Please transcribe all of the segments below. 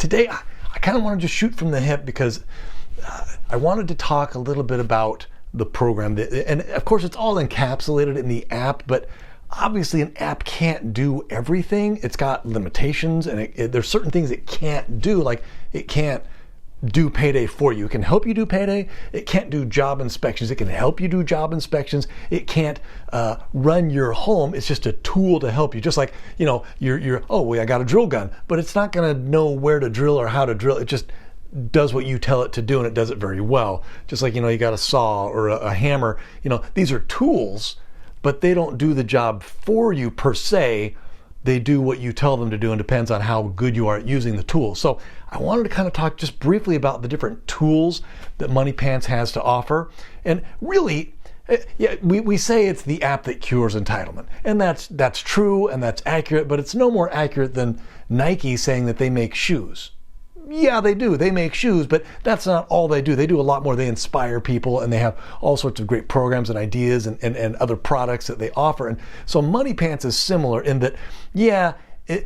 today I kind of want to just shoot from the hip because I wanted to talk a little bit about the program. And of course, it's all encapsulated in the app, but obviously an app can't do everything. It's got limitations, and there's certain things it can't do, like it can't do payday for you. It can help you do payday. It can't do job inspections. It can help you do job inspections. It can't run your home. It's just a tool to help you. Just like, I got a drill gun, but it's not going to know where to drill or how to drill. It just does what you tell it to do, and it does it very well. Just like, you got a saw or a hammer. These are tools, but they don't do the job for you per se. They do what you tell them to do, and depends on how good you are at using the tool. So I wanted to kind of talk just briefly about the different tools that Moneypants has to offer. And really, we say it's the app that cures entitlement. And that's true and that's accurate, but it's no more accurate than Nike saying that they make shoes. Yeah, they do. They make shoes, but that's not all they do. They do a lot more. They inspire people, and they have all sorts of great programs and ideas and other products that they offer. And so Moneypants is similar in that,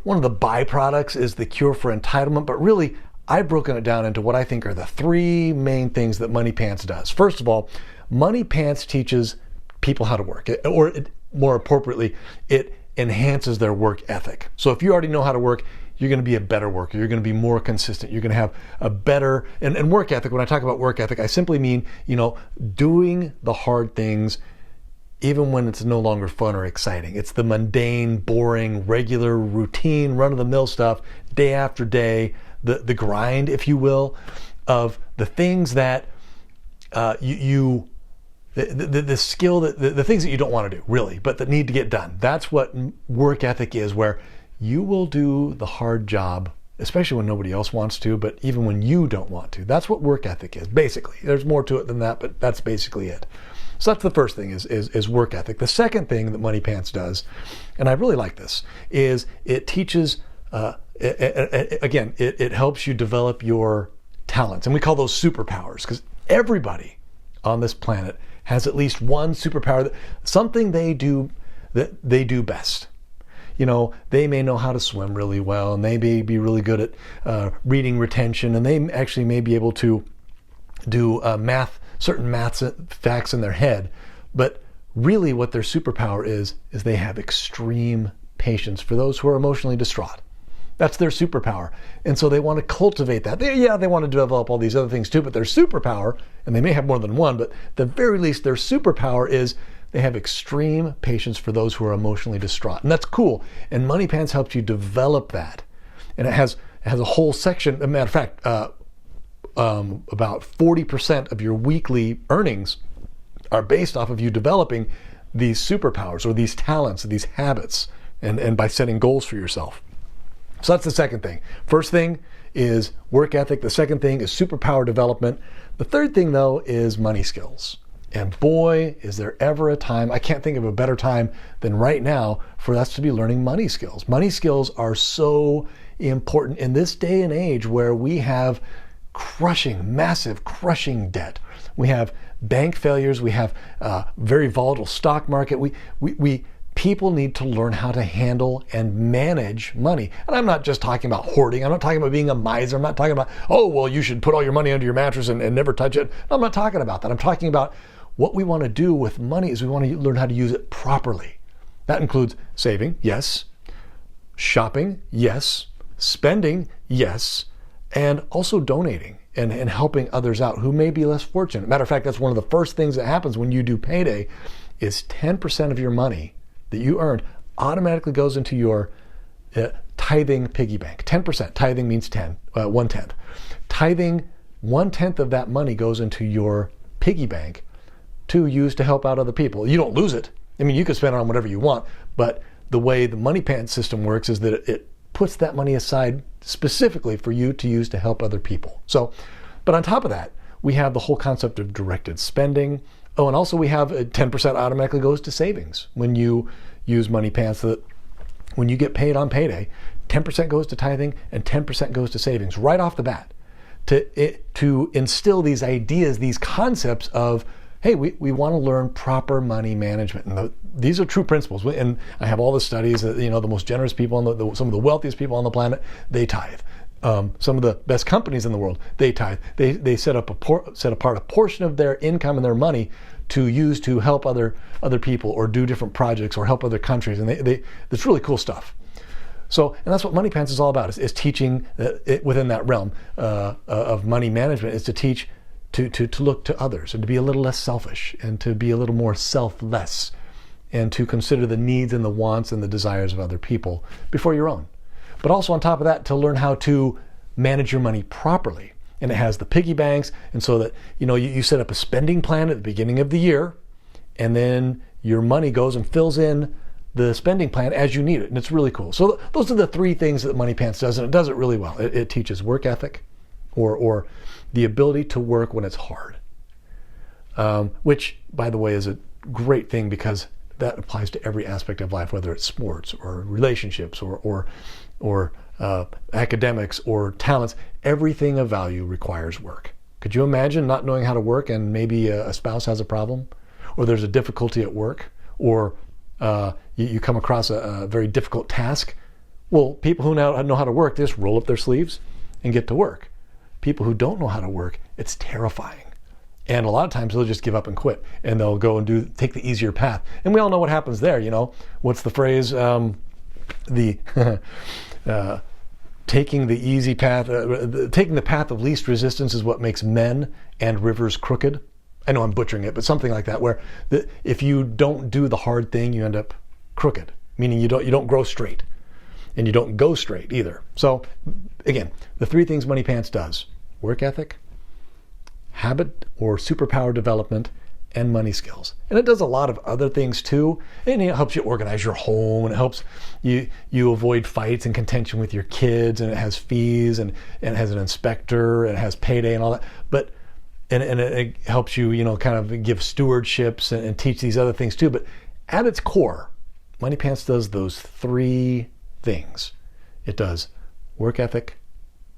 one of the byproducts is the cure for entitlement, but really I've broken it down into what I think are the three main things that Moneypants does. First of all, Moneypants teaches people how to work, more appropriately, it enhances their work ethic. So if you already know how to work, you're going to be a better worker. You're going to be more consistent. You're going to have a better, and work ethic, when I talk about work ethic, I simply mean, doing the hard things even when it's no longer fun or exciting. It's the mundane, boring, regular, routine, run-of-the-mill stuff, day after day, the grind, if you will, of the things that the skill, the things that you don't want to do, really, but that need to get done. That's what work ethic is, where you will do the hard job, especially when nobody else wants to, but even when you don't want to. That's what work ethic is, basically. There's more to it than that, but that's basically it. So that's the first thing is work ethic. The second thing that Moneypants does, and I really like this, is it teaches, it helps you develop your talents. And we call those superpowers, because everybody on this planet has at least one superpower, something they do best. They may know how to swim really well, and they may be really good at reading retention, and they actually may be able to do certain math facts in their head. But really what their superpower is they have extreme patience for those who are emotionally distraught. That's their superpower. And so they want to cultivate that. They want to develop all these other things too, but their superpower, and they may have more than one, but at the very least their superpower is they have extreme patience for those who are emotionally distraught. And that's cool. And Moneypants helps you develop that. And it has a whole section. As a matter of fact, about 40% of your weekly earnings are based off of you developing these superpowers or these talents, these habits, and by setting goals for yourself. So that's the second thing. First thing is work ethic. The second thing is superpower development. The third thing, though, is money skills. And boy, is there ever a time, I can't think of a better time than right now for us to be learning money skills. Money skills are so important in this day and age where we have massive crushing debt. We have bank failures. We have a very volatile stock market. People need to learn how to handle and manage money. And I'm not just talking about hoarding. I'm not talking about being a miser. I'm not talking about, you should put all your money under your mattress and never touch it. No, I'm not talking about that. I'm talking about what we want to do with money is we want to learn how to use it properly. That includes saving, yes. Shopping, yes. Spending, yes. And also donating and helping others out who may be less fortunate. Matter of fact, that's one of the first things that happens when you do payday is 10% of your money that you earned automatically goes into your tithing piggy bank. 10%. Tithing means 1/10. Tithing, 1/10 of that money goes into your piggy bank to use to help out other people. You don't lose it. I mean, you can spend it on whatever you want, but the way the Moneypants system works is that it puts that money aside specifically for you to use to help other people. So, but on top of that, we have the whole concept of directed spending. Oh, and also we have 10% automatically goes to savings when you use Moneypants, so that when you get paid on payday, 10% goes to tithing and 10% goes to savings right off the bat to instill these ideas, these concepts of, hey, we want to learn proper money management. And these are true principles. And I have all the studies that, the most generous people, some of the wealthiest people on the planet, they tithe. Some of the best companies in the world, they tithe. They set apart a portion of their income and their money to use to help other people or do different projects or help other countries. And it's really cool stuff. So, and that's what Moneypants is all about, is teaching within that realm of money management, is to teach to look to others and to be a little less selfish and to be a little more selfless and to consider the needs and the wants and the desires of other people before your own. But also on top of that, to learn how to manage your money properly. And it has the piggy banks, and so that you set up a spending plan at the beginning of the year, and then your money goes and fills in the spending plan as you need it, and it's really cool. So those are the three things that Moneypants does, and it does it really well. It teaches work ethic, or the ability to work when it's hard, which, by the way, is a great thing because that applies to every aspect of life, whether it's sports or relationships or academics or talents. Everything of value requires work. Could you imagine not knowing how to work and maybe a spouse has a problem, or there's a difficulty at work, or you come across a very difficult task? Well, people who now know how to work, they just roll up their sleeves and get to work. People who don't know how to work, it's terrifying. And a lot of times they'll just give up and quit, and they'll go and take the easier path. And we all know what happens there. What's the phrase? Taking the easy path, taking the path of least resistance is what makes men and rivers crooked. I know I'm butchering it, but something like that, where if you don't do the hard thing, you end up crooked, meaning you don't grow straight, and you don't go straight either. So again, the three things Moneypants does: work ethic, habit or superpower development, and money skills. And it does a lot of other things too. And it helps you organize your home, and it helps you avoid fights and contention with your kids, and it has fees, and it has an inspector, and it has payday and all that. But and it helps you, kind of give stewardships and teach these other things too. But at its core, Moneypants does those three things. It does work ethic,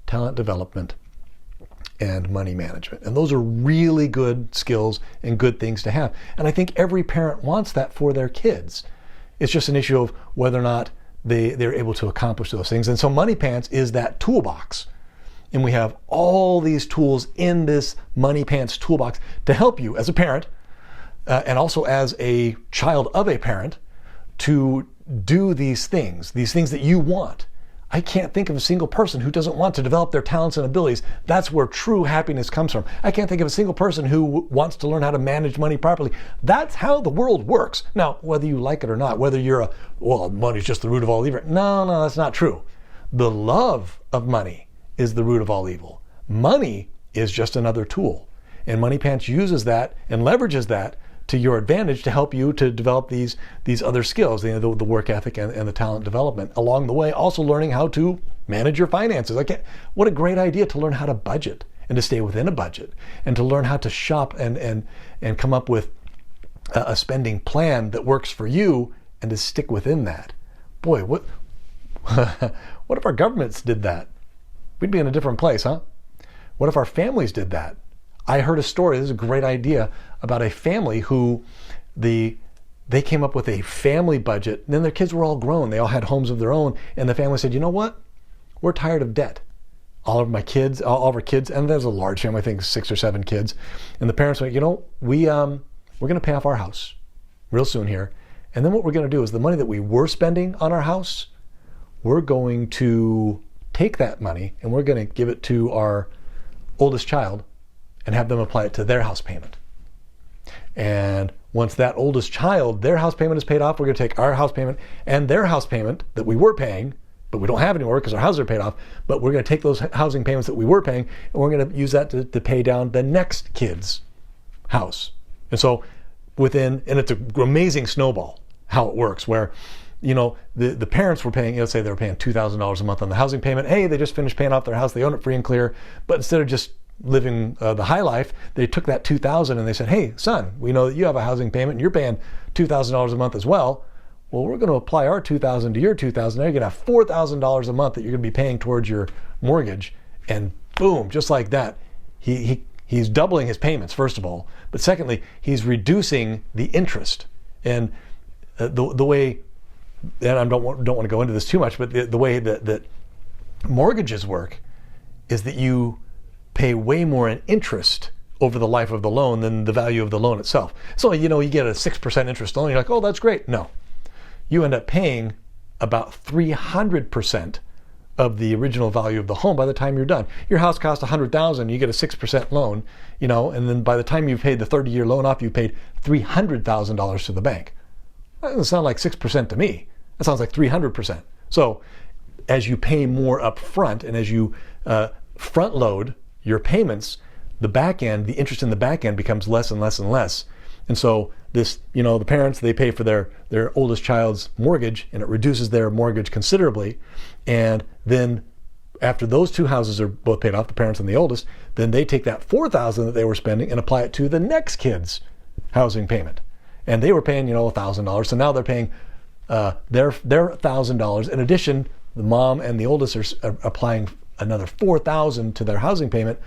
talent development, and money management. And those are really good skills and good things to have. And I think every parent wants that for their kids. It's just an issue of whether or not they're able to accomplish those things. And so Moneypants is that toolbox. And we have all these tools in this Moneypants toolbox to help you as a parent, and also as a child of a parent, to do these things that you want. I can't think of a single person who doesn't want to develop their talents and abilities. That's where true happiness comes from. I can't think of a single person who wants to learn how to manage money properly. That's how the world works. Now, whether you like it or not, whether you're money's just the root of all evil. No, that's not true. The love of money is the root of all evil. Money is just another tool. And Moneypants uses that and leverages that to your advantage to help you to develop these other skills, the work ethic and the talent development. Along the way, also learning how to manage your finances. What a great idea to learn how to budget and to stay within a budget, and to learn how to shop and come up with a spending plan that works for you and to stick within that. Boy, what if our governments did that? We'd be in a different place, huh? What if our families did that? I heard a story, this is a great idea, about a family who they came up with a family budget, and then their kids were all grown. They all had homes of their own, and the family said, you know what? We're tired of debt. All of our kids, and there's a large family, I think 6 or 7 kids, and the parents went, we're going to pay off our house real soon here, and then what we're going to do is the money that we were spending on our house, we're going to take that money and we're going to give it to our oldest child and have them apply it to their house payment. And once that oldest child, their house payment is paid off, we're going to take our house payment and their house payment that we were paying, but we don't have anymore because our houses are paid off, but we're going to take those housing payments that we were paying and we're going to use that to pay down the next kid's house. And so and it's an amazing snowball how it works, where the parents were paying, let's say they were paying $2,000 a month on the housing payment. Hey, they just finished paying off their house, they own it free and clear, but instead of just living the high life, they took that $2,000 and they said, hey, son, we know that you have a housing payment and you're paying $2,000 a month as well. Well, we're going to apply our $2,000 to your $2,000. Now you're going to have $4,000 a month that you're going to be paying towards your mortgage. And boom, just like that, he's doubling his payments, first of all. But secondly, he's reducing the interest. And the way, and I don't want to go into this too much, but the way that mortgages work, is that you pay way more in interest over the life of the loan than the value of the loan itself. So, you get a 6% interest loan, you're like, oh, that's great. No, you end up paying about 300% of the original value of the home by the time you're done. Your house costs $100,000, you get a 6% loan, and then by the time you've paid the 30-year loan off, you paid $300,000 to the bank. That doesn't sound like 6% to me. That sounds like 300%. So as you pay more up front and as you front load your payments, the back end, the interest in the back end becomes less and less and less. And so this, the parents, they pay for their oldest child's mortgage, and it reduces their mortgage considerably. And then after those two houses are both paid off, the parents and the oldest, then they take that $4,000 that they were spending and apply it to the next kid's housing payment. And they were paying, $1,000. So now they're paying their $1,000. In addition, the mom and the oldest are applying another $4,000 to their housing payment.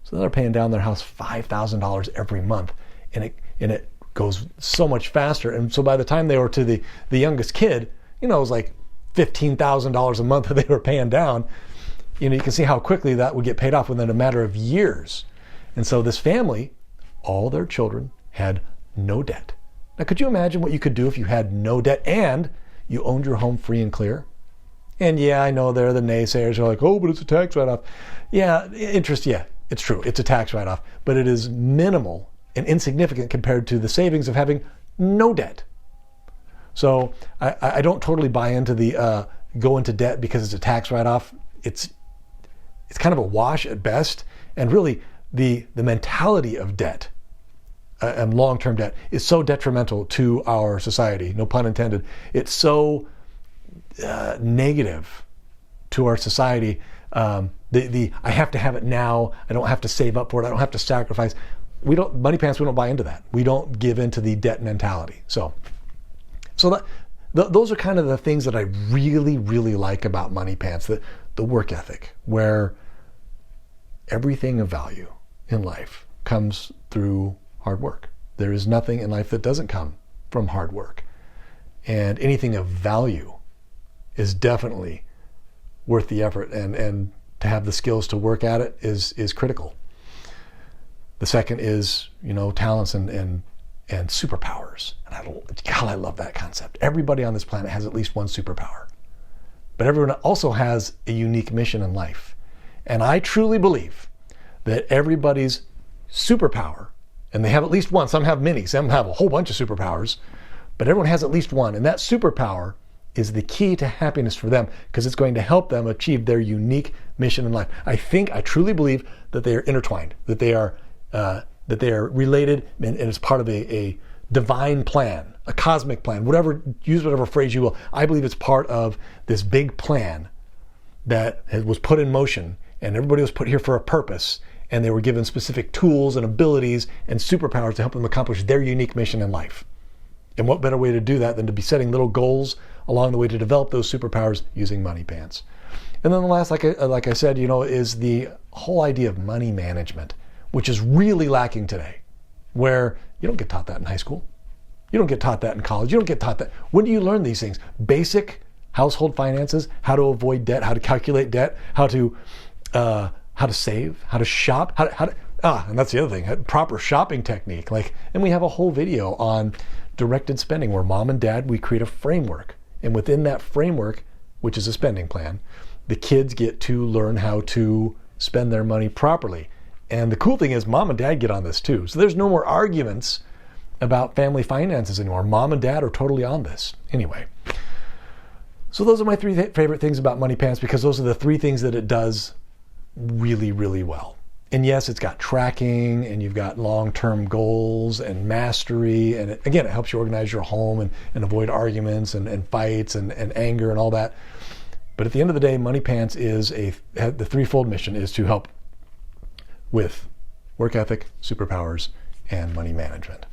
So they're paying down their house $5,000 every month. And it goes so much faster. And so by the time they were to the youngest kid, it was like $15,000 a month that they were paying down. You can see how quickly that would get paid off within a matter of years. And so this family, all their children had no debt. Now, could you imagine what you could do if you had no debt and you owned your home free and clear? And yeah, I know there are the naysayers who are like, oh, but it's a tax write-off. Yeah, interest, yeah, it's true. It's a tax write-off, but it is minimal and insignificant compared to the savings of having no debt. So I don't totally buy into the go into debt because it's a tax write-off. It's kind of a wash at best. And really, the mentality of debt and long-term debt is so detrimental to our society, no pun intended. It's so negative to our society. I have to have it now. I don't have to save up for it. I don't have to sacrifice. Moneypants, we don't buy into that. We don't give into the debt mentality. So those are kind of the things that I really, really like about Moneypants, the work ethic, where everything of value in life comes through hard work. There is nothing in life that doesn't come from hard work. And anything of value is definitely worth the effort, and to have the skills to work at it is critical. The second is, talents and superpowers. And I love that concept. Everybody on this planet has at least one superpower. But everyone also has a unique mission in life. And I truly believe that everybody's superpower, and they have at least one, some have many, some have a whole bunch of superpowers, but everyone has at least one. And that superpower is the key to happiness for them, because it's going to help them achieve their unique mission in life. I truly believe that they are intertwined, that they are related, and it's part of a divine plan, a cosmic plan, use whatever phrase you will. I believe it's part of this big plan that was put in motion, and everybody was put here for a purpose, and they were given specific tools and abilities and superpowers to help them accomplish their unique mission in life. And what better way to do that than to be setting little goals along the way to develop those superpowers using Moneypants. And then the last, like I said, is the whole idea of money management, which is really lacking today, where you don't get taught that in high school. You don't get taught that in college. You don't get taught that. When do you learn these things? Basic household finances, how to avoid debt, how to calculate debt, how to save, how to shop, and that's the other thing, proper shopping technique. And we have a whole video on directed spending where mom and dad, we create a framework. And within that framework, which is a spending plan, the kids get to learn how to spend their money properly. And the cool thing is mom and dad get on this too. So there's no more arguments about family finances anymore. Mom and dad are totally on this. Anyway, so those are my three favorite things about Moneypants, because those are the three things that it does really, really well. And yes, it's got tracking, and you've got long-term goals and mastery. And it helps you organize your home and avoid arguments and fights and anger and all that. But at the end of the day, Moneypants the threefold mission is to help with work ethic, superpowers, and money management.